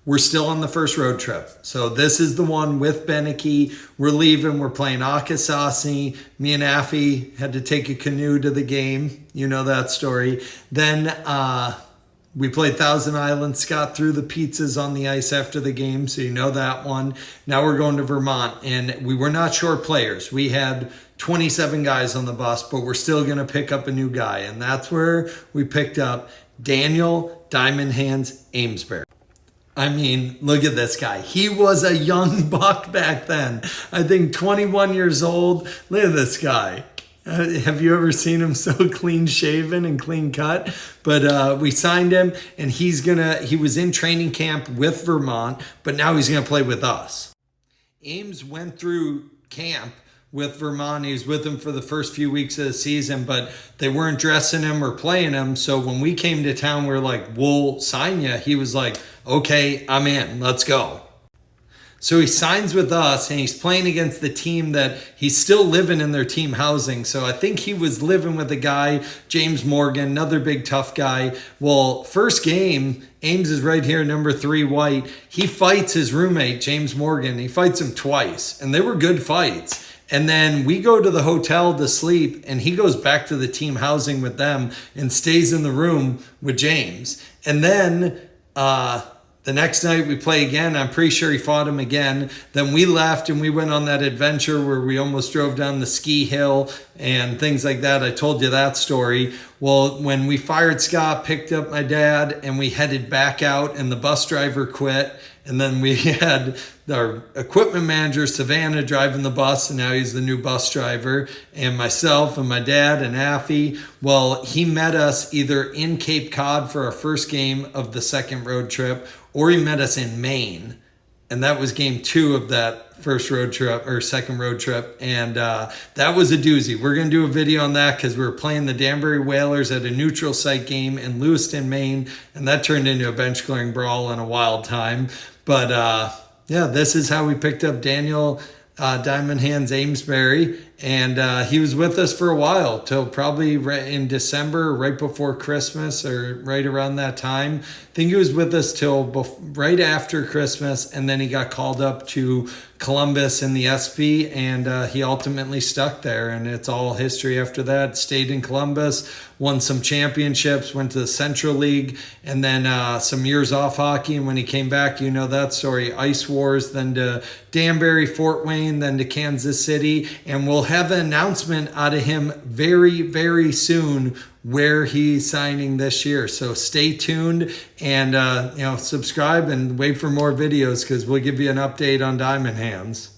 we're still on the first road trip. So this is the one with Beneke. We're leaving. We're playing Akwesasne. Me and Affy had to take a canoe to the game. You know that story. Then we played Thousand Island. Scott threw the pizzas on the ice after the game, so you know that one. Now we're going to Vermont, and we were not short players. We had 27 guys on the bus, but we're still going to pick up a new guy, and that's where we picked up Daniel Diamond Hands Amesbury. I mean, look at this guy. He was a young buck back then. I think 21 years old. Look at this guy. Have you ever seen him so clean shaven and clean cut? But we signed him, and he was in training camp with Vermont, but now he's gonna play with us. Ames went through camp with Vermont. He was with them for the first few weeks of the season, but they weren't dressing him or playing him. So when we came to town, we were like, we'll sign you. He was like, okay, I'm in, let's go. So he signs with us, and he's playing against the team that he's still living in their team housing. So I think he was living with a guy, James Morgan, another big tough guy. Well, first game, Ames is right here, number 3 white. He fights his roommate, James Morgan. He fights him twice, and they were good fights. And then we go to the hotel to sleep, and he goes back to the team housing with them and stays in the room with James. And then the next night we play again. I'm pretty sure he fought him again. Then we left and we went on that adventure where we almost drove down the ski hill and things like that. I told you that story. Well, when we fired Scott, picked up my dad, and we headed back out, and the bus driver quit. And then we had our equipment manager, Savannah, driving the bus, and now he's the new bus driver, and myself and my dad and Affy. Well, he met us either in Cape Cod for our first game of the second road trip, or he met us in Maine. And that was game 2 of that first road trip or second road trip. And that was a doozy. We're going to do a video on that because we were playing the Danbury Whalers at a neutral site game in Lewiston, Maine. And that turned into a bench clearing brawl in a wild time. But yeah, this is how we picked up Daniel Diamond Hands Amesbury. And he was with us for a while, till probably in December, right before Christmas, or right around that time. I think he was with us till right after Christmas, and then he got called up to Columbus in the SP, and he ultimately stuck there, and it's all history after that. Stayed in Columbus, won some championships, went to the Central League, and then some years off hockey, and when he came back, you know that story, Ice Wars, then to Danbury, Fort Wayne, then to Kansas City, and we'll have an announcement out of him very, very soon where he's signing this year. So stay tuned and subscribe and wait for more videos, because we'll give you an update on Diamond Hands.